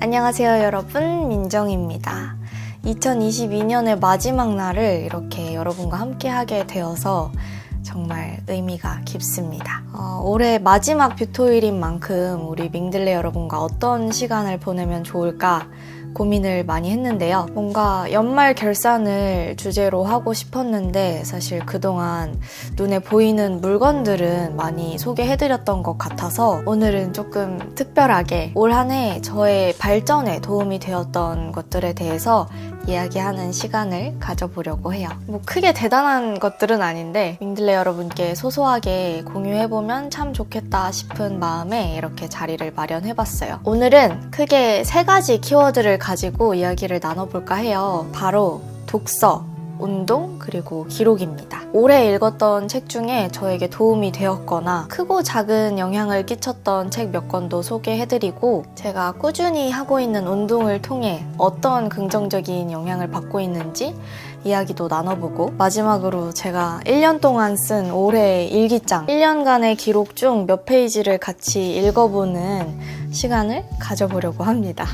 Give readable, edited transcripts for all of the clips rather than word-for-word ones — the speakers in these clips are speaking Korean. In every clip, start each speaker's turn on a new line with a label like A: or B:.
A: 안녕하세요 여러분, 민정입니다. 2022년의 마지막 날을 이렇게 여러분과 함께 하게 되어서 정말 의미가 깊습니다. 올해 마지막 뷰토일인 만큼 우리 밍들레 여러분과 어떤 시간을 보내면 좋을까 고민을 많이 했는데요. 뭔가 연말 결산을 주제로 하고 싶었는데 사실 그동안 눈에 보이는 물건들은 많이 소개해드렸던 것 같아서 오늘은 조금 특별하게 올 한 해 저의 발전에 도움이 되었던 것들에 대해서 이야기하는 시간을 가져보려고 해요. 뭐 크게 대단한 것들은 아닌데 밍들레 여러분께 소소하게 공유해보면 참 좋겠다 싶은 마음에 이렇게 자리를 마련해봤어요. 오늘은 크게 3가지 키워드를 가지고 이야기를 나눠볼까 해요. 바로 독서, 운동, 그리고 기록입니다. 올해 읽었던 책 중에 저에게 도움이 되었거나 크고 작은 영향을 끼쳤던 책 몇 권도 소개해드리고 제가 꾸준히 하고 있는 운동을 통해 어떤 긍정적인 영향을 받고 있는지 이야기도 나눠보고 마지막으로 제가 1년 동안 쓴 올해 일기장 1년간의 기록 중 몇 페이지를 같이 읽어보는 시간을 가져보려고 합니다.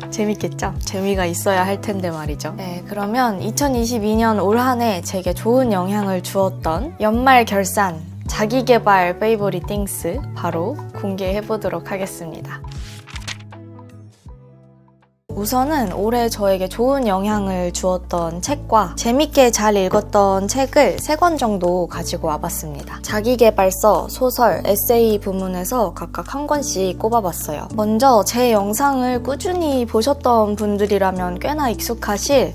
A: 재밌겠죠? 재미가 있어야 할 텐데 말이죠. 네, 그러면 2022년 올 한 해 제게 좋은 영향을 주었던 연말 결산 자기계발 페이보릿 띵스 바로 공개해보도록 하겠습니다. 우선은 올해 저에게 좋은 영향을 주었던 책과 재밌게 잘 읽었던 책을 3권 정도 가지고 와봤습니다. 자기계발서, 소설, 에세이 부문에서 각각 한 권씩 꼽아봤어요. 먼저 제 영상을 꾸준히 보셨던 분들이라면 꽤나 익숙하실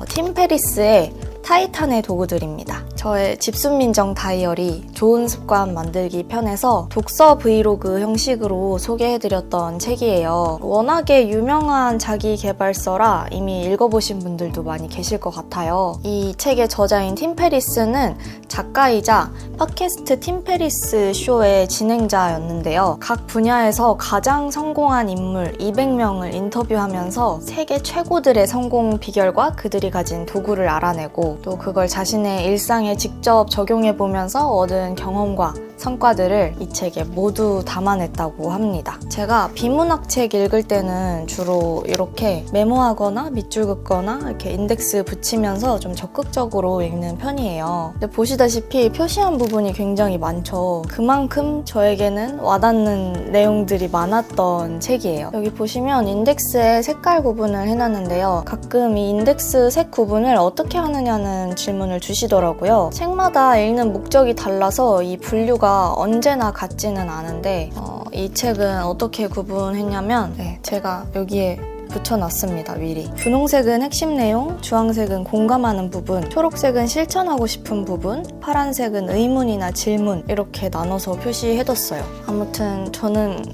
A: 팀 페리스의 타이탄의 도구들입니다. 저의 집순민정 다이어리 좋은 습관 만들기 편에서 독서 브이로그 형식으로 소개해드렸던 책이에요. 워낙에 유명한 자기계발서라 이미 읽어보신 분들도 많이 계실 것 같아요. 이 책의 저자인 팀 페리스는 작가이자 팟캐스트 팀 페리스 쇼의 진행자였는데요. 각 분야에서 가장 성공한 인물 200명을 인터뷰하면서 세계 최고들의 성공 비결과 그들이 가진 도구를 알아내고 또 그걸 자신의 일상에 직접 적용해보면서 얻은 경험과 성과들을 이 책에 모두 담아냈다고 합니다. 제가 비문학책 읽을 때는 주로 이렇게 메모하거나 밑줄 긋거나 이렇게 인덱스 붙이면서 좀 적극적으로 읽는 편이에요. 근데 보시다시피 표시한 부분이 굉장히 많죠. 그만큼 저에게는 와닿는 내용들이 많았던 책이에요. 여기 보시면 인덱스에 색깔 구분을 해놨는데요. 가끔 이 인덱스 색 구분을 어떻게 하느냐는 질문을 주시더라고요. 책마다 읽는 목적이 달라서 이 분류가 언제나 같지는 않은데 이 책은 어떻게 구분했냐면 제가 여기에 붙여놨습니다. 미리. 분홍색은 핵심 내용, 주황색은 공감하는 부분, 초록색은 실천하고 싶은 부분, 파란색은 의문이나 질문 이렇게 나눠서 표시해뒀어요. 아무튼 저는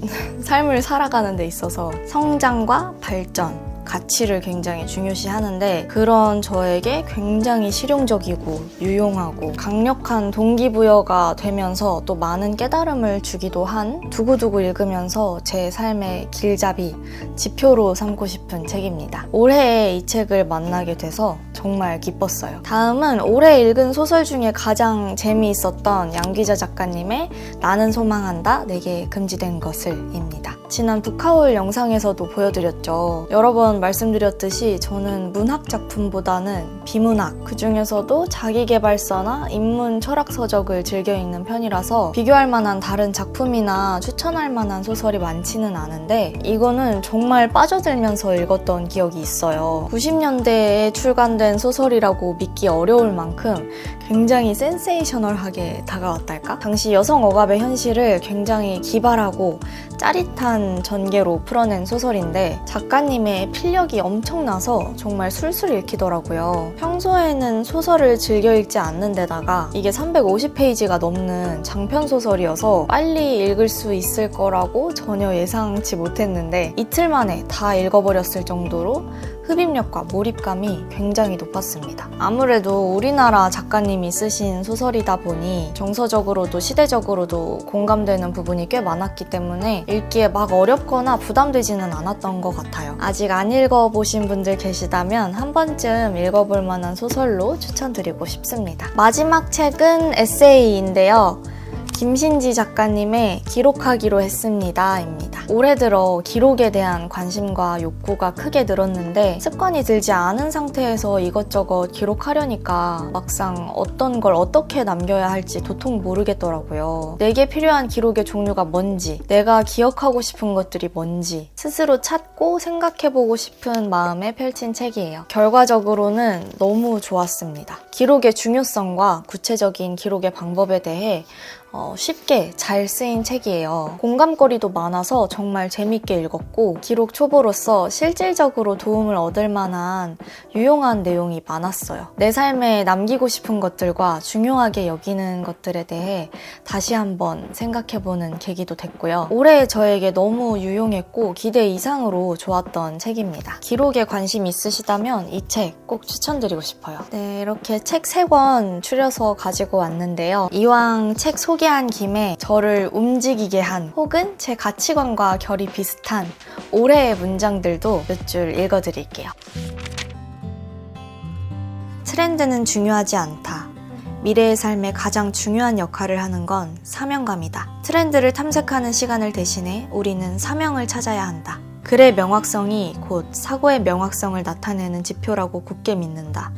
A: 삶을 살아가는 데 있어서 성장과 발전 가치를 굉장히 중요시하는데 그런 저에게 굉장히 실용적이고 유용하고 강력한 동기부여가 되면서 또 많은 깨달음을 주기도 한 두고두고 읽으면서 제 삶의 길잡이, 지표로 삼고 싶은 책입니다. 올해 이 책을 만나게 돼서 정말 기뻤어요. 다음은 올해 읽은 소설 중에 가장 재미있었던 양귀자 작가님의 나는 소망한다, 내게 금지된 것을 입니다. 지난 북하울 영상에서도 보여드렸죠. 여러 번 말씀드렸듯이 저는 문학 작품보다는 비문학, 그 중에서도 자기계발서나 인문 철학 서적을 즐겨 읽는 편이라서 비교할 만한 다른 작품이나 추천할 만한 소설이 많지는 않은데 이거는 정말 빠져들면서 읽었던 기억이 있어요. 90년대에 출간된 소설이라고 믿기 어려울 만큼 굉장히 센세이셔널하게 다가왔달까? 당시 여성 억압의 현실을 굉장히 기발하고 짜릿한 전개로 풀어낸 소설인데 작가님의 필력이 엄청나서 정말 술술 읽히더라고요. 평소에는 소설을 즐겨 읽지 않는 데다가 이게 350페이지가 넘는 장편 소설이어서 빨리 읽을 수 있을 거라고 전혀 예상치 못했는데 이틀 만에 다 읽어버렸을 정도로 흡입력과 몰입감이 굉장히 높았습니다. 아무래도 우리나라 작가님이 쓰신 소설이다 보니 정서적으로도 시대적으로도 공감되는 부분이 꽤 많았기 때문에 읽기에 막 어렵거나 부담되지는 않았던 것 같아요. 아직 안 읽어보신 분들 계시다면 한 번쯤 읽어볼 만한 소설로 추천드리고 싶습니다. 마지막 책은 에세이인데요. 김신지 작가님의 기록하기로 했습니다 입니다. 올해 들어 기록에 대한 관심과 욕구가 크게 늘었는데 습관이 들지 않은 상태에서 이것저것 기록하려니까 막상 어떤 걸 어떻게 남겨야 할지 도통 모르겠더라고요. 내게 필요한 기록의 종류가 뭔지, 내가 기억하고 싶은 것들이 뭔지 스스로 찾고 생각해보고 싶은 마음에 펼친 책이에요. 결과적으로는 너무 좋았습니다. 기록의 중요성과 구체적인 기록의 방법에 대해 쉽게 잘 쓰인 책이에요. 공감거리도 많아서 정말 재밌게 읽었고 기록 초보로서 실질적으로 도움을 얻을 만한 유용한 내용이 많았어요. 내 삶에 남기고 싶은 것들과 중요하게 여기는 것들에 대해 다시 한번 생각해보는 계기도 됐고요. 올해 저에게 너무 유용했고 기대 이상으로 좋았던 책입니다. 기록에 관심 있으시다면 이 책 꼭 추천드리고 싶어요. 네, 이렇게 책 3권 추려서 가지고 왔는데요. 이왕 책 소개한 김에 저를 움직이게 한 혹은 제 가치관과 결이 비슷한 올해의 문장들도 몇 줄 읽어드릴게요. 트렌드는 중요하지 않다. 미래의 삶에 가장 중요한 역할을 하는 건 사명감이다. 트렌드를 탐색하는 시간을 대신해 우리는 사명을 찾아야 한다. 글의 명확성이 곧 사고의 명확성을 나타내는 지표라고 굳게 믿는다.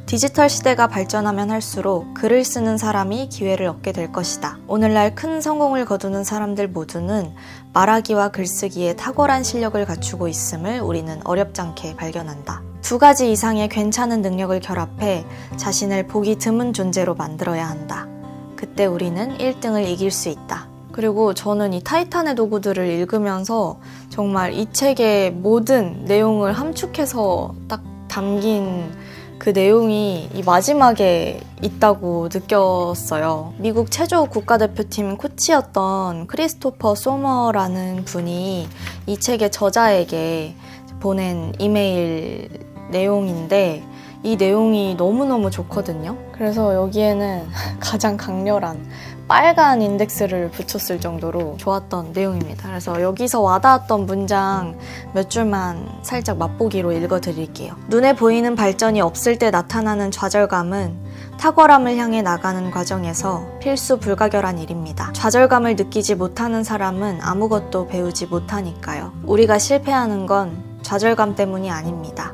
A: 디지털 시대가 발전하면 할수록 글을 쓰는 사람이 기회를 얻게 될 것이다. 오늘날 큰 성공을 거두는 사람들 모두는 말하기와 글쓰기에 탁월한 실력을 갖추고 있음을 우리는 어렵잖게 발견한다. 2가지 이상의 괜찮은 능력을 결합해 자신을 보기 드문 존재로 만들어야 한다. 그때 우리는 1등을 이길 수 있다. 그리고 저는 이 타이탄의 도구들을 읽으면서 정말 이 책의 모든 내용을 함축해서 딱 담긴 그 내용이 이 마지막에 있다고 느꼈어요. 미국 체조 국가대표팀 코치였던 크리스토퍼 소머라는 분이 이 책의 저자에게 보낸 이메일 내용인데 이 내용이 너무너무 좋거든요. 그래서 여기에는 가장 강렬한 빨간 인덱스를 붙였을 정도로 좋았던 내용입니다. 그래서 여기서 와닿았던 문장 몇 줄만 살짝 맛보기로 읽어드릴게요. 눈에 보이는 발전이 없을 때 나타나는 좌절감은 탁월함을 향해 나가는 과정에서 필수 불가결한 일입니다. 좌절감을 느끼지 못하는 사람은 아무것도 배우지 못하니까요. 우리가 실패하는 건 좌절감 때문이 아닙니다.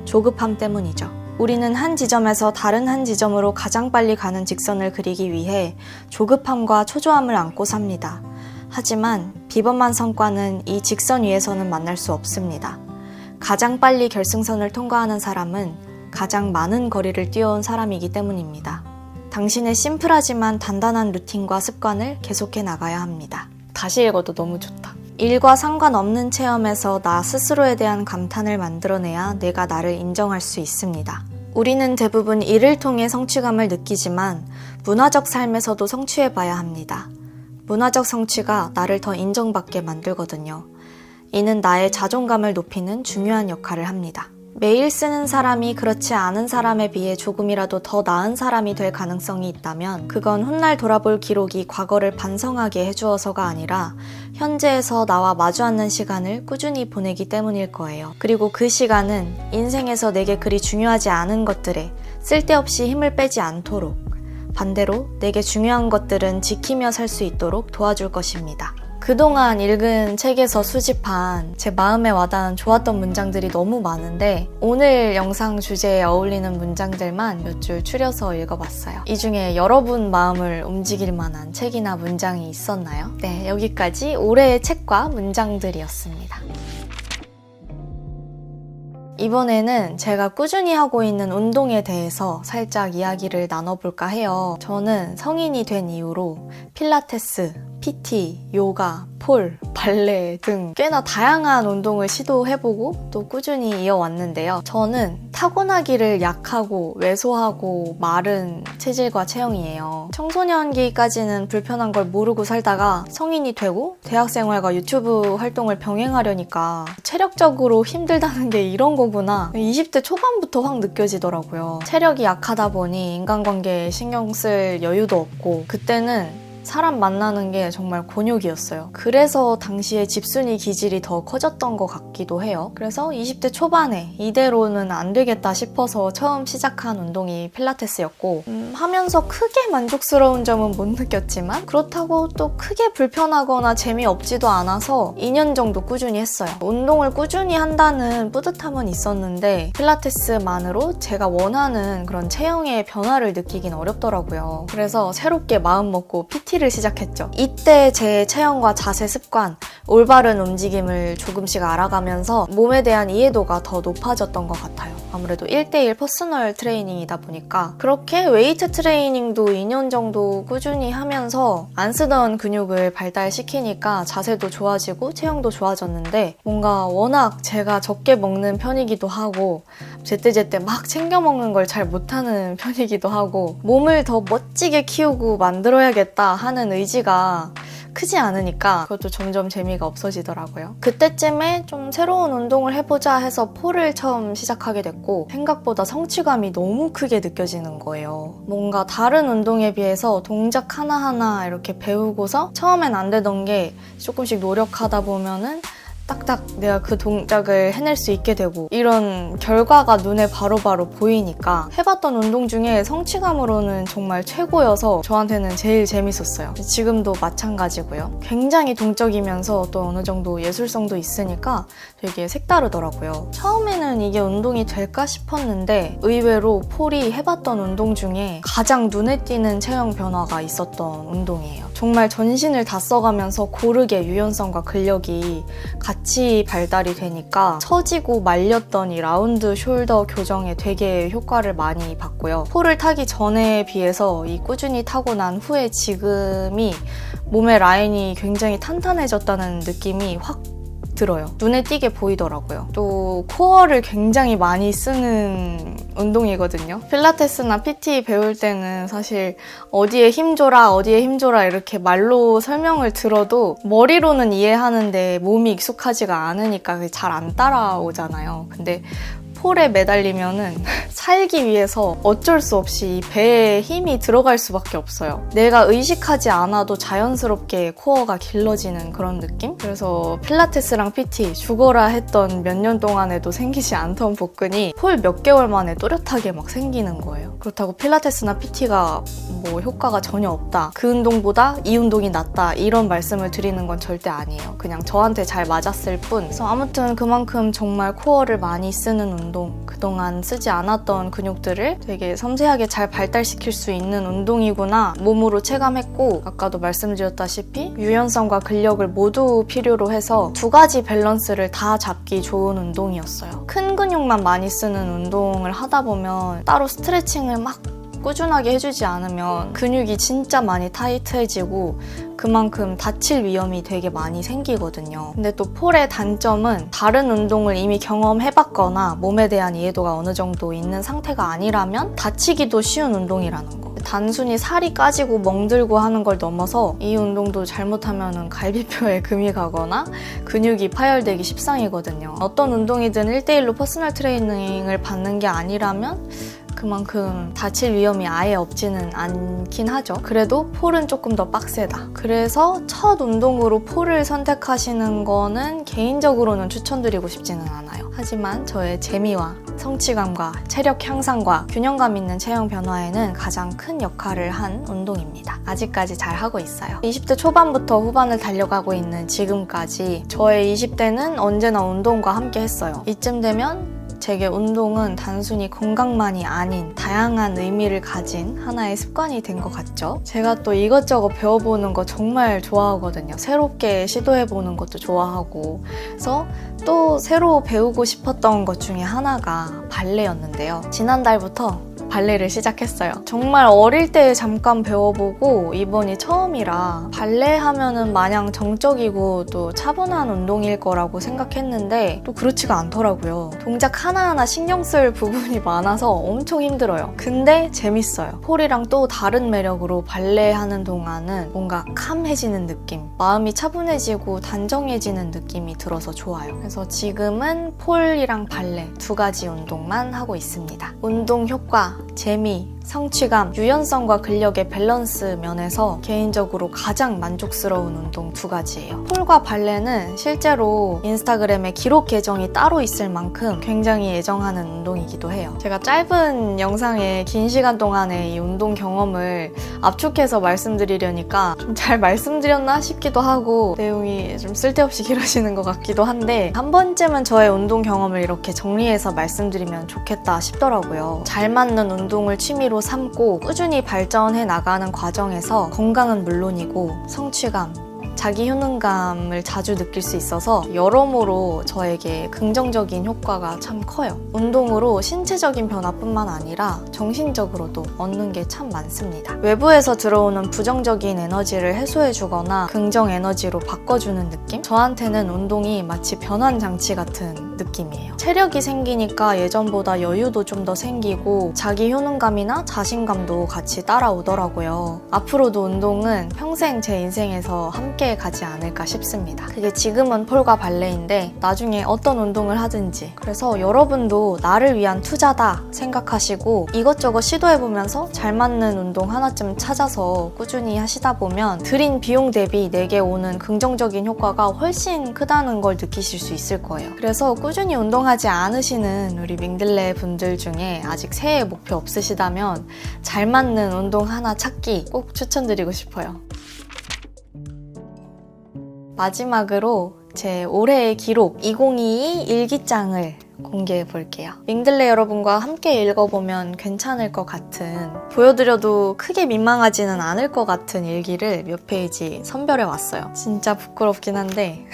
A: 조급함 때문이죠. 우리는 한 지점에서 다른 한 지점으로 가장 빨리 가는 직선을 그리기 위해 조급함과 초조함을 안고 삽니다. 하지만 비범한 성과는 이 직선 위에서는 만날 수 없습니다. 가장 빨리 결승선을 통과하는 사람은 가장 많은 거리를 뛰어온 사람이기 때문입니다. 당신의 심플하지만 단단한 루틴과 습관을 계속해 나가야 합니다. 다시 읽어도 너무 좋다. 일과 상관없는 체험에서 나 스스로에 대한 감탄을 만들어내야 내가 나를 인정할 수 있습니다. 우리는 대부분 일을 통해 성취감을 느끼지만 문화적 삶에서도 성취해봐야 합니다. 문화적 성취가 나를 더 인정받게 만들거든요. 이는 나의 자존감을 높이는 중요한 역할을 합니다. 매일 쓰는 사람이 그렇지 않은 사람에 비해 조금이라도 더 나은 사람이 될 가능성이 있다면 그건 훗날 돌아볼 기록이 과거를 반성하게 해주어서가 아니라 현재에서 나와 마주 앉는 시간을 꾸준히 보내기 때문일 거예요. 그리고 그 시간은 인생에서 내게 그리 중요하지 않은 것들에 쓸데없이 힘을 빼지 않도록 반대로 내게 중요한 것들은 지키며 살 수 있도록 도와줄 것입니다. 그동안 읽은 책에서 수집한 제 마음에 와닿은 좋았던 문장들이 너무 많은데 오늘 영상 주제에 어울리는 문장들만 몇 줄 추려서 읽어봤어요. 이 중에 여러분 마음을 움직일 만한 책이나 문장이 있었나요? 네, 여기까지 올해의 책과 문장들이었습니다. 이번에는 제가 꾸준히 하고 있는 운동에 대해서 살짝 이야기를 나눠볼까 해요. 저는 성인이 된 이후로 필라테스, PT, 요가, 폴, 발레 등 꽤나 다양한 운동을 시도해보고 또 꾸준히 이어왔는데요. 저는 타고나기를 약하고 왜소하고 마른 체질과 체형이에요. 청소년기까지는 불편한 걸 모르고 살다가 성인이 되고 대학생활과 유튜브 활동을 병행하려니까 체력적으로 힘들다는 게 이런 거구나. 20대 초반부터 확 느껴지더라고요. 체력이 약하다 보니 인간관계에 신경 쓸 여유도 없고 그때는 사람 만나는 게 정말 곤욕이었어요. 그래서 당시에 집순이 기질이 더 커졌던 것 같기도 해요. 그래서 20대 초반에 이대로는 안 되겠다 싶어서 처음 시작한 운동이 필라테스였고 하면서 크게 만족스러운 점은 못 느꼈지만 그렇다고 또 크게 불편하거나 재미없지도 않아서 2년 정도 꾸준히 했어요. 운동을 꾸준히 한다는 뿌듯함은 있었는데 필라테스만으로 제가 원하는 그런 체형의 변화를 느끼긴 어렵더라고요. 그래서 새롭게 마음먹고 PT를 시작했죠. 이때 제 체형과 자세 습관, 올바른 움직임을 조금씩 알아가면서 몸에 대한 이해도가 더 높아졌던 것 같아요. 아무래도 1대1 퍼스널 트레이닝이다 보니까 그렇게 웨이트 트레이닝도 2년 정도 꾸준히 하면서 안 쓰던 근육을 발달시키니까 자세도 좋아지고 체형도 좋아졌는데 뭔가 워낙 제가 적게 먹는 편이기도 하고 제때제때 막 챙겨 먹는 걸 잘 못하는 편이기도 하고 몸을 더 멋지게 키우고 만들어야겠다 하는 의지가 크지 않으니까 그것도 점점 재미가 없어지더라고요. 그때쯤에 좀 새로운 운동을 해보자 해서 폴을 처음 시작하게 됐고 생각보다 성취감이 너무 크게 느껴지는 거예요. 뭔가 다른 운동에 비해서 동작 하나하나 이렇게 배우고서 처음엔 안 되던 게 조금씩 노력하다 보면은 딱딱 내가 그 동작을 해낼 수 있게 되고 이런 결과가 눈에 바로바로 보이니까 해봤던 운동 중에 성취감으로는 정말 최고여서 저한테는 제일 재밌었어요. 지금도 마찬가지고요. 굉장히 동적이면서 또 어느 정도 예술성도 있으니까 되게 색다르더라고요. 처음에는 이게 운동이 될까 싶었는데 의외로 폴이 해봤던 운동 중에 가장 눈에 띄는 체형 변화가 있었던 운동이에요. 정말 전신을 다 써가면서 고르게 유연성과 근력이 같이 발달이 되니까 처지고 말렸던 이 라운드 숄더 교정에 되게 효과를 많이 봤고요. 폴을 타기 전에 비해서 이 꾸준히 타고 난 후에 지금이 몸의 라인이 굉장히 탄탄해졌다는 느낌이 확 들어요. 눈에 띄게 보이더라고요. 또 코어를 굉장히 많이 쓰는 운동이거든요. 필라테스나 PT 배울 때는 사실 어디에 힘줘라 어디에 힘줘라 이렇게 말로 설명을 들어도 머리로는 이해하는데 몸이 익숙하지가 않으니까 그게 잘 안 따라오잖아요. 근데 폴에 매달리면은 살기 위해서 어쩔 수 없이 이 배에 힘이 들어갈 수밖에 없어요. 내가 의식하지 않아도 자연스럽게 코어가 길러지는 그런 느낌? 그래서 필라테스랑 PT 죽어라 했던 몇 년 동안에도 생기지 않던 복근이 폴 몇 개월 만에 또렷하게 막 생기는 거예요. 그렇다고 필라테스나 PT가 뭐 효과가 전혀 없다. 그 운동보다 이 운동이 낫다. 이런 말씀을 드리는 건 절대 아니에요. 그냥 저한테 잘 맞았을 뿐. 그래서 아무튼 그만큼 정말 코어를 많이 쓰는 운동, 그동안 쓰지 않았던 근육들을 되게 섬세하게 잘 발달시킬 수 있는 운동이구나 몸으로 체감했고 아까도 말씀드렸다시피 유연성과 근력을 모두 필요로 해서 두 가지 밸런스를 다 잡기 좋은 운동이었어요. 큰 근육만 많이 쓰는 운동을 하다 보면 따로 스트레칭을 막 꾸준하게 해주지 않으면 근육이 진짜 많이 타이트해지고 그만큼 다칠 위험이 되게 많이 생기거든요. 근데 또 폴의 단점은 다른 운동을 이미 경험해봤거나 몸에 대한 이해도가 어느 정도 있는 상태가 아니라면 다치기도 쉬운 운동이라는 거. 단순히 살이 까지고 멍들고 하는 걸 넘어서 이 운동도 잘못하면 갈비뼈에 금이 가거나 근육이 파열되기 십상이거든요. 어떤 운동이든 1대1로 퍼스널 트레이닝을 받는 게 아니라면 그만큼 다칠 위험이 아예 없지는 않긴 하죠. 그래도 폴은 조금 더 빡세다. 그래서 첫 운동으로 폴을 선택하시는 거는 개인적으로는 추천드리고 싶지는 않아요. 하지만 저의 재미와 성취감과 체력 향상과 균형감 있는 체형 변화에는 가장 큰 역할을 한 운동입니다. 아직까지 잘 하고 있어요. 20대 초반부터 후반을 달려가고 있는 지금까지 저의 20대는 언제나 운동과 함께 했어요. 이쯤 되면 제게 운동은 단순히 건강만이 아닌 다양한 의미를 가진 하나의 습관이 된 것 같죠? 제가 또 이것저것 배워보는 거 정말 좋아하거든요. 새롭게 시도해보는 것도 좋아하고 그래서 또 새로 배우고 싶었던 것 중에 하나가 발레였는데요. 지난달부터 발레를 시작했어요. 정말 어릴 때 잠깐 배워보고 이번이 처음이라 발레 하면은 마냥 정적이고 또 차분한 운동일 거라고 생각했는데 또 그렇지가 않더라고요. 동작 하나하나 신경 쓸 부분이 많아서 엄청 힘들어요. 근데 재밌어요. 폴이랑 또 다른 매력으로 발레 하는 동안은 뭔가 캄해지는 느낌, 마음이 차분해지고 단정해지는 느낌이 들어서 좋아요. 그래서 지금은 폴이랑 발레 두 가지 운동만 하고 있습니다. 운동 효과, 재미, 성취감, 유연성과 근력의 밸런스 면에서 개인적으로 가장 만족스러운 운동 두 가지예요. 폴과 발레는 실제로 인스타그램에 기록 계정이 따로 있을 만큼 굉장히 애정하는 운동이기도 해요. 제가 짧은 영상에 긴 시간 동안의 이 운동 경험을 압축해서 말씀드리려니까 좀 잘 말씀드렸나 싶기도 하고 내용이 좀 쓸데없이 길어지는 것 같기도 한데 한 번쯤은 저의 운동 경험을 이렇게 정리해서 말씀드리면 좋겠다 싶더라고요. 잘 맞는 운동을 취미로 삼고 꾸준히 발전해 나가는 과정에서 건강은 물론이고 성취감, 자기 효능감을 자주 느낄 수 있어서 여러모로 저에게 긍정적인 효과가 참 커요. 운동으로 신체적인 변화뿐만 아니라 정신적으로도 얻는 게 참 많습니다. 외부에서 들어오는 부정적인 에너지를 해소해주거나 긍정 에너지로 바꿔주는 느낌? 저한테는 운동이 마치 변환장치 같은 느낌이에요. 체력이 생기니까 예전보다 여유도 좀 더 생기고 자기 효능감이나 자신감도 같이 따라오더라고요. 앞으로도 운동은 평생 제 인생에서 함께 가지 않을까 싶습니다. 그게 지금은 폴과 발레인데 나중에 어떤 운동을 하든지, 그래서 여러분도 나를 위한 투자다 생각하시고 이것저것 시도해보면서 잘 맞는 운동 하나쯤 찾아서 꾸준히 하시다 보면 들인 비용 대비 내게 오는 긍정적인 효과가 훨씬 크다는 걸 느끼실 수 있을 거예요. 그래서 꾸준히 운동하지 않으시는 우리 밍들레 분들 중에 아직 새해 목표 없으시다면 잘 맞는 운동 하나 찾기 꼭 추천드리고 싶어요. 마지막으로 제 올해의 기록 2022 일기장을 공개해 볼게요. 밍들레 여러분과 함께 읽어보면 괜찮을 것 같은, 보여드려도 크게 민망하지는 않을 것 같은 일기를 몇 페이지 선별해 왔어요. 진짜 부끄럽긴 한데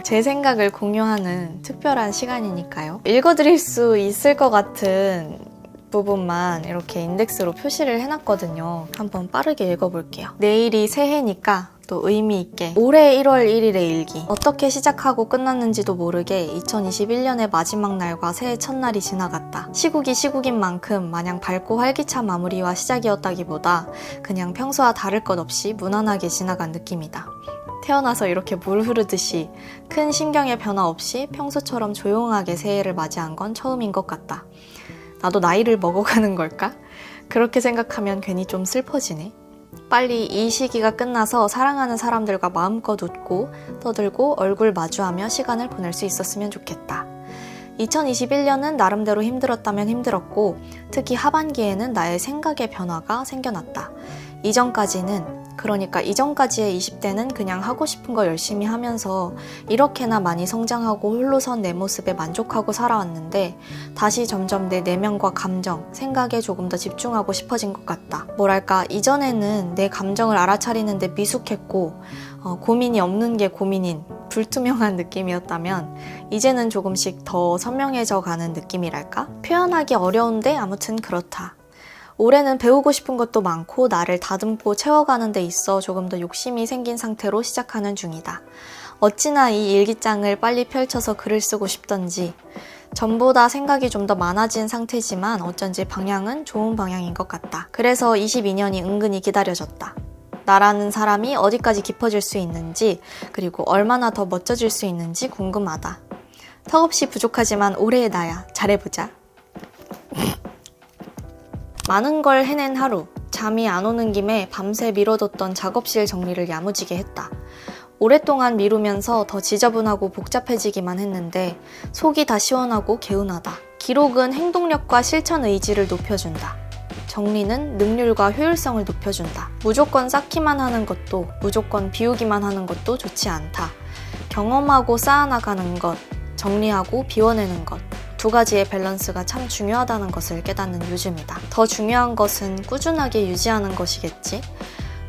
A: 제 생각을 공유하는 특별한 시간이니까요. 읽어드릴 수 있을 것 같은 부분만 이렇게 인덱스로 표시를 해놨거든요. 한번 빠르게 읽어볼게요. 내일이 새해니까 또 의미 있게 올해 1월 1일의 일기. 어떻게 시작하고 끝났는지도 모르게 2021년의 마지막 날과 새해 첫날이 지나갔다. 시국이 시국인 만큼 마냥 밝고 활기찬 마무리와 시작이었다기보다 그냥 평소와 다를 것 없이 무난하게 지나간 느낌이다. 태어나서 이렇게 물 흐르듯이 큰 신경의 변화 없이 평소처럼 조용하게 새해를 맞이한 건 처음인 것 같다. 나도 나이를 먹어가는 걸까? 그렇게 생각하면 괜히 좀 슬퍼지네. 빨리 이 시기가 끝나서 사랑하는 사람들과 마음껏 웃고 떠들고 얼굴 마주하며 시간을 보낼 수 있었으면 좋겠다. 2021년은 나름대로 힘들었다면 힘들었고 특히 하반기에는 나의 생각의 변화가 생겨났다. 이전까지의 20대는 그냥 하고 싶은 거 열심히 하면서 이렇게나 많이 성장하고 홀로 선 내 모습에 만족하고 살아왔는데 다시 점점 내 내면과 감정, 생각에 조금 더 집중하고 싶어진 것 같다. 뭐랄까, 이전에는 내 감정을 알아차리는데 미숙했고 고민이 없는 게 고민인 불투명한 느낌이었다면 이제는 조금씩 더 선명해져 가는 느낌이랄까? 표현하기 어려운데 아무튼 그렇다. 올해는 배우고 싶은 것도 많고 나를 다듬고 채워가는 데 있어 조금 더 욕심이 생긴 상태로 시작하는 중이다. 어찌나 이 일기장을 빨리 펼쳐서 글을 쓰고 싶던지. 전보다 생각이 좀 더 많아진 상태지만 어쩐지 방향은 좋은 방향인 것 같다. 그래서 22년이 은근히 기다려졌다. 나라는 사람이 어디까지 깊어질 수 있는지, 그리고 얼마나 더 멋져질 수 있는지 궁금하다. 턱없이 부족하지만 올해의 나야. 잘해보자. 많은 걸 해낸 하루. 잠이 안 오는 김에 밤새 미뤄뒀던 작업실 정리를 야무지게 했다. 오랫동안 미루면서 더 지저분하고 복잡해지기만 했는데 속이 다 시원하고 개운하다. 기록은 행동력과 실천 의지를 높여준다. 정리는 능률과 효율성을 높여준다. 무조건 쌓기만 하는 것도 무조건 비우기만 하는 것도 좋지 않다. 경험하고 쌓아나가는 것, 정리하고 비워내는 것, 두 가지의 밸런스가 참 중요하다는 것을 깨닫는 요즘이다. 더 중요한 것은 꾸준하게 유지하는 것이겠지?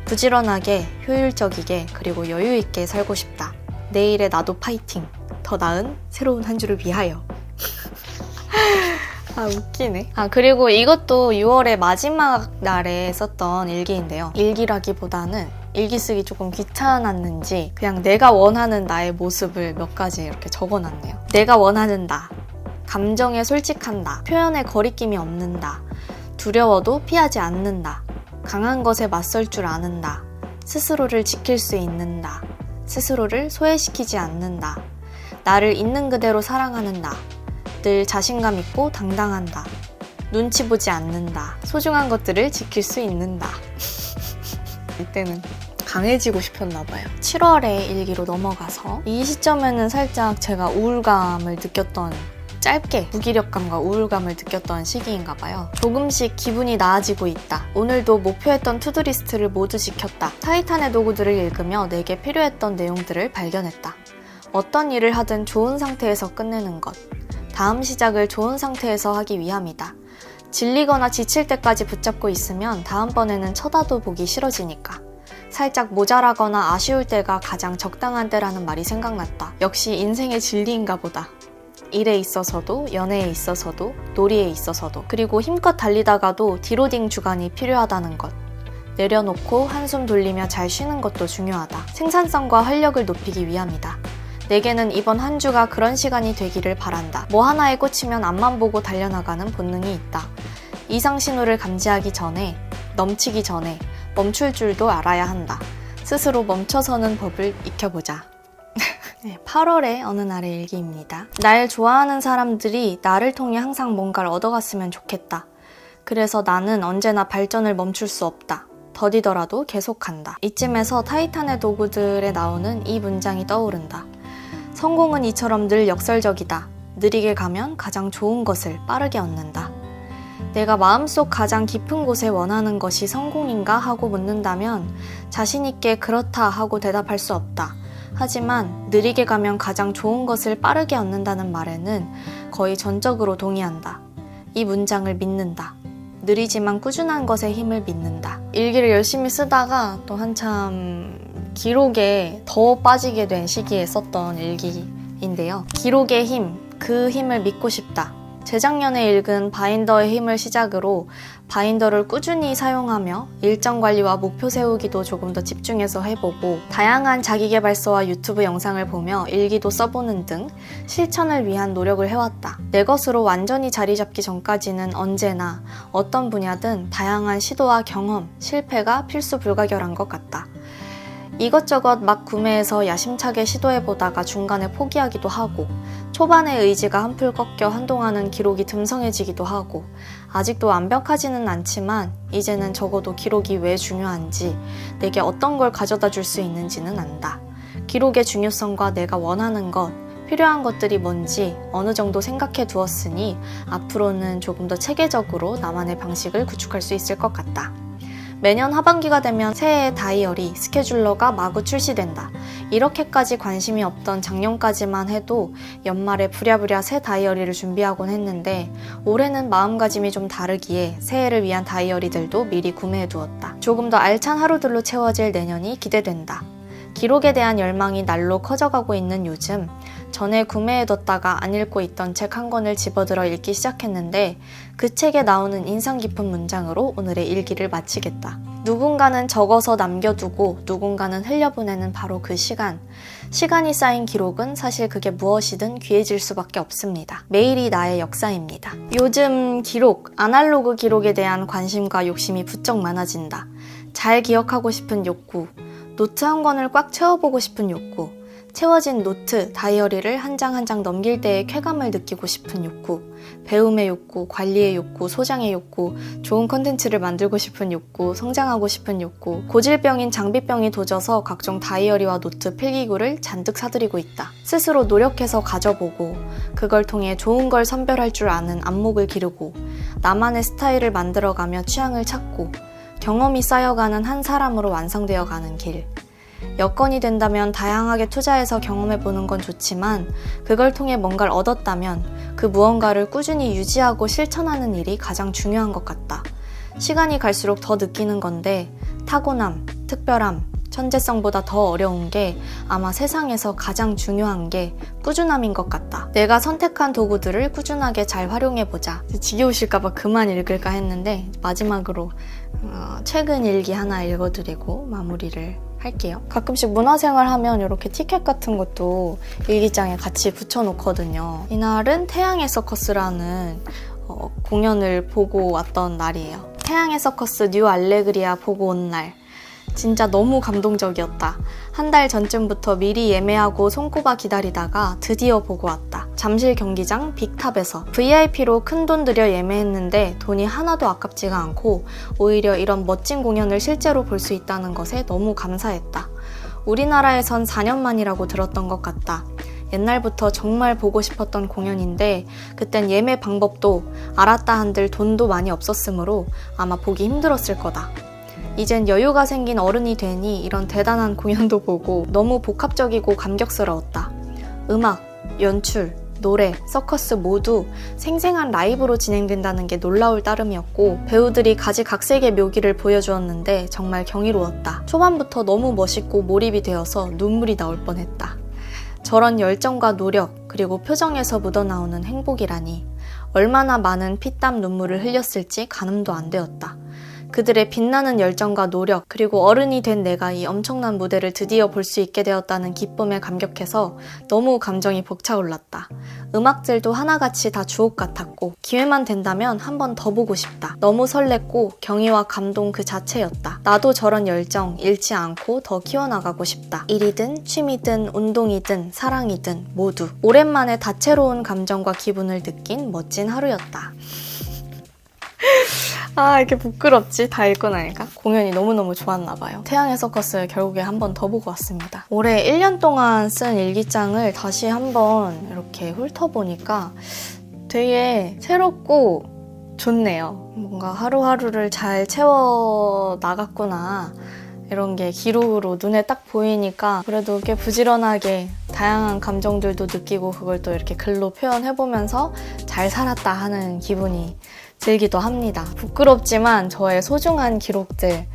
A: 부지런하게, 효율적이게, 그리고 여유있게 살고 싶다. 내일의 나도 파이팅! 더 나은 새로운 한 주를 위하여. 웃기네. 그리고 이것도 6월의 마지막 날에 썼던 일기인데요. 일기라기보다는 일기 쓰기 조금 귀찮았는지 그냥 내가 원하는 나의 모습을 몇 가지 이렇게 적어놨네요. 내가 원하는 나. 감정에 솔직한다. 표현에 거리낌이 없는다. 두려워도 피하지 않는다. 강한 것에 맞설 줄 아는다. 스스로를 지킬 수 있는다. 스스로를 소외시키지 않는다. 나를 있는 그대로 사랑하는 나. 늘 자신감 있고 당당한다. 눈치 보지 않는다. 소중한 것들을 지킬 수 있는다. 이때는 강해지고 싶었나 봐요. 7월에 일기로 넘어가서 이 시점에는 살짝 제가 우울감을 느꼈던, 짧게 무기력감과 우울감을 느꼈던 시기인가 봐요. 조금씩 기분이 나아지고 있다. 오늘도 목표했던 투두리스트를 모두 지켰다. 타이탄의 도구들을 읽으며 내게 필요했던 내용들을 발견했다. 어떤 일을 하든 좋은 상태에서 끝내는 것. 다음 시작을 좋은 상태에서 하기 위함이다. 질리거나 지칠 때까지 붙잡고 있으면 다음번에는 쳐다도 보기 싫어지니까. 살짝 모자라거나 아쉬울 때가 가장 적당한 때라는 말이 생각났다. 역시 인생의 진리인가 보다. 일에 있어서도, 연애에 있어서도, 놀이에 있어서도, 그리고 힘껏 달리다가도 디로딩 주간이 필요하다는 것. 내려놓고 한숨 돌리며 잘 쉬는 것도 중요하다. 생산성과 활력을 높이기 위함이다. 내게는 이번 한 주가 그런 시간이 되기를 바란다. 뭐 하나에 꽂히면 앞만 보고 달려나가는 본능이 있다. 이상 신호를 감지하기 전에, 넘치기 전에 멈출 줄도 알아야 한다. 스스로 멈춰서는 법을 익혀보자. 네, 8월의 어느 날의 일기입니다. 날 좋아하는 사람들이 나를 통해 항상 뭔가를 얻어갔으면 좋겠다. 그래서 나는 언제나 발전을 멈출 수 없다. 더디더라도 계속한다. 이쯤에서 타이탄의 도구들에 나오는 이 문장이 떠오른다. 성공은 이처럼 늘 역설적이다. 느리게 가면 가장 좋은 것을 빠르게 얻는다. 내가 마음속 가장 깊은 곳에 원하는 것이 성공인가 하고 묻는다면 자신있게 그렇다 하고 대답할 수 없다. 하지만 느리게 가면 가장 좋은 것을 빠르게 얻는다는 말에는 거의 전적으로 동의한다. 이 문장을 믿는다. 느리지만 꾸준한 것의 힘을 믿는다. 일기를 열심히 쓰다가 또 한참 기록에 더 빠지게 된 시기에 썼던 일기인데요. 기록의 힘, 그 힘을 믿고 싶다. 재작년에 읽은 바인더의 힘을 시작으로 바인더를 꾸준히 사용하며 일정 관리와 목표 세우기도 조금 더 집중해서 해보고 다양한 자기계발서와 유튜브 영상을 보며 일기도 써보는 등 실천을 위한 노력을 해왔다. 내 것으로 완전히 자리 잡기 전까지는 언제나 어떤 분야든 다양한 시도와 경험, 실패가 필수 불가결한 것 같다. 이것저것 막 구매해서 야심차게 시도해보다가 중간에 포기하기도 하고 초반의 의지가 한풀 꺾여 한동안은 기록이 듬성해지기도 하고 아직도 완벽하지는 않지만 이제는 적어도 기록이 왜 중요한지 내게 어떤 걸 가져다 줄 수 있는지는 안다. 기록의 중요성과 내가 원하는 것, 필요한 것들이 뭔지 어느 정도 생각해 두었으니 앞으로는 조금 더 체계적으로 나만의 방식을 구축할 수 있을 것 같다. 매년 하반기가 되면 새해의 다이어리, 스케줄러가 마구 출시된다. 이렇게까지 관심이 없던 작년까지만 해도 연말에 부랴부랴 새 다이어리를 준비하곤 했는데 올해는 마음가짐이 좀 다르기에 새해를 위한 다이어리들도 미리 구매해두었다. 조금 더 알찬 하루들로 채워질 내년이 기대된다. 기록에 대한 열망이 날로 커져가고 있는 요즘 전에 구매해뒀다가 안 읽고 있던 책 한 권을 집어들어 읽기 시작했는데 그 책에 나오는 인상 깊은 문장으로 오늘의 일기를 마치겠다. 누군가는 적어서 남겨두고 누군가는 흘려보내는 바로 그 시간. 시간이 쌓인 기록은 사실 그게 무엇이든 귀해질 수밖에 없습니다. 매일이 나의 역사입니다. 요즘 기록, 아날로그 기록에 대한 관심과 욕심이 부쩍 많아진다. 잘 기억하고 싶은 욕구, 노트 한 권을 꽉 채워보고 싶은 욕구, 채워진 노트, 다이어리를 한 장 한 장 넘길 때의 쾌감을 느끼고 싶은 욕구, 배움의 욕구, 관리의 욕구, 소장의 욕구, 좋은 컨텐츠를 만들고 싶은 욕구, 성장하고 싶은 욕구, 고질병인 장비병이 도져서 각종 다이어리와 노트, 필기구를 잔뜩 사들이고 있다. 스스로 노력해서 가져보고 그걸 통해 좋은 걸 선별할 줄 아는 안목을 기르고 나만의 스타일을 만들어가며 취향을 찾고 경험이 쌓여가는 한 사람으로 완성되어 가는 길. 여건이 된다면 다양하게 투자해서 경험해보는 건 좋지만 그걸 통해 뭔가를 얻었다면 그 무언가를 꾸준히 유지하고 실천하는 일이 가장 중요한 것 같다. 시간이 갈수록 더 느끼는 건데 타고남, 특별함, 천재성보다 더 어려운 게 아마 세상에서 가장 중요한 게 꾸준함인 것 같다. 내가 선택한 도구들을 꾸준하게 잘 활용해보자. 지겨우실까봐 그만 읽을까 했는데 마지막으로 최근 일기 하나 읽어드리고 마무리를 할게요. 가끔씩 문화생활 하면 이렇게 티켓 같은 것도 일기장에 같이 붙여놓거든요. 이날은 태양의 서커스라는 공연을 보고 왔던 날이에요. 태양의 서커스 뉴 알레그리아 보고 온 날. 진짜 너무 감동적이었다. 한 달 전쯤부터 미리 예매하고 손꼽아 기다리다가 드디어 보고 왔다. 잠실 경기장 빅탑에서 VIP로 큰돈 들여 예매했는데 돈이 하나도 아깝지가 않고 오히려 이런 멋진 공연을 실제로 볼 수 있다는 것에 너무 감사했다. 우리나라에선 4년 만이라고 들었던 것 같다. 옛날부터 정말 보고 싶었던 공연인데 그땐 예매 방법도 알았다 한들 돈도 많이 없었으므로 아마 보기 힘들었을 거다. 이젠 여유가 생긴 어른이 되니 이런 대단한 공연도 보고 너무 복합적이고 감격스러웠다. 음악, 연출, 노래, 서커스 모두 생생한 라이브로 진행된다는 게 놀라울 따름이었고 배우들이 가지각색의 묘기를 보여주었는데 정말 경이로웠다. 초반부터 너무 멋있고 몰입이 되어서 눈물이 나올 뻔했다. 저런 열정과 노력 그리고 표정에서 묻어나오는 행복이라니 얼마나 많은 피땀 눈물을 흘렸을지 가늠도 안 되었다. 그들의 빛나는 열정과 노력 그리고 어른이 된 내가 이 엄청난 무대를 드디어 볼 수 있게 되었다는 기쁨에 감격해서 너무 감정이 벅차올랐다. 음악들도 하나같이 다 주옥 같았고 기회만 된다면 한 번 더 보고 싶다. 너무 설렜고 경의와 감동 그 자체였다. 나도 저런 열정 잃지 않고 더 키워나가고 싶다. 일이든 취미든 운동이든 사랑이든 모두 오랜만에 다채로운 감정과 기분을 느낀 멋진 하루였다. 아 이렇게 부끄럽지? 다 읽고 나니까 공연이 너무너무 좋았나봐요. 태양의 서커스 결국에 한 번 더 보고 왔습니다. 올해 1년 동안 쓴 일기장을 다시 한번 이렇게 훑어보니까 되게 새롭고 좋네요. 뭔가 하루하루를 잘 채워 나갔구나 이런 게 기록으로 눈에 딱 보이니까 그래도 꽤 부지런하게 다양한 감정들도 느끼고 그걸 또 이렇게 글로 표현해보면서 잘 살았다 하는 기분이 들기도 합니다. 부끄럽지만 저의 소중한 기록들,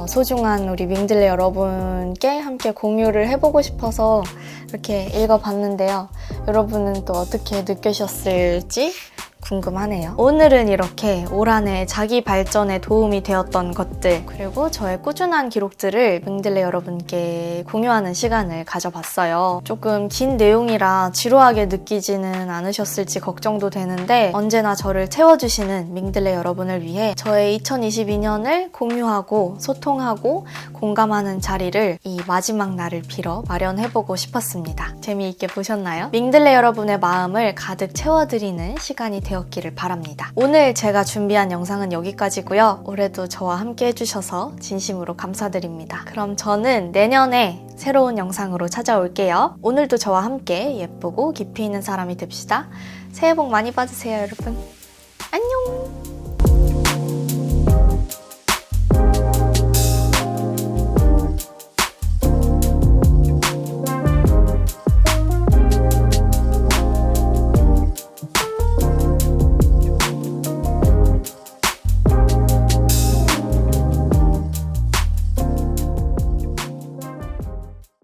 A: 소중한 우리 밍들레 여러분께 함께 공유를 해보고 싶어서 이렇게 읽어봤는데요. 여러분은 또 어떻게 느끼셨을지 궁금하네요. 오늘은 이렇게 올 한 해 자기 발전에 도움이 되었던 것들 그리고 저의 꾸준한 기록들을 밍들레 여러분께 공유하는 시간을 가져봤어요. 조금 긴 내용이라 지루하게 느끼지는 않으셨을지 걱정도 되는데 언제나 저를 채워주시는 밍들레 여러분을 위해 저의 2022년을 공유하고 소통하고 공감하는 자리를 이 마지막 날을 빌어 마련해보고 싶었습니다. 재미있게 보셨나요? 밍들레 여러분의 마음을 가득 채워드리는 시간이 되었기를 바랍니다. 오늘 제가 준비한 영상은 여기까지고요. 올해도 저와 함께 해주셔서 진심으로 감사드립니다. 그럼 저는 내년에 새로운 영상으로 찾아올게요. 오늘도 저와 함께 예쁘고 깊이 있는 사람이 됩시다. 새해 복 많이 받으세요, 여러분. 안녕!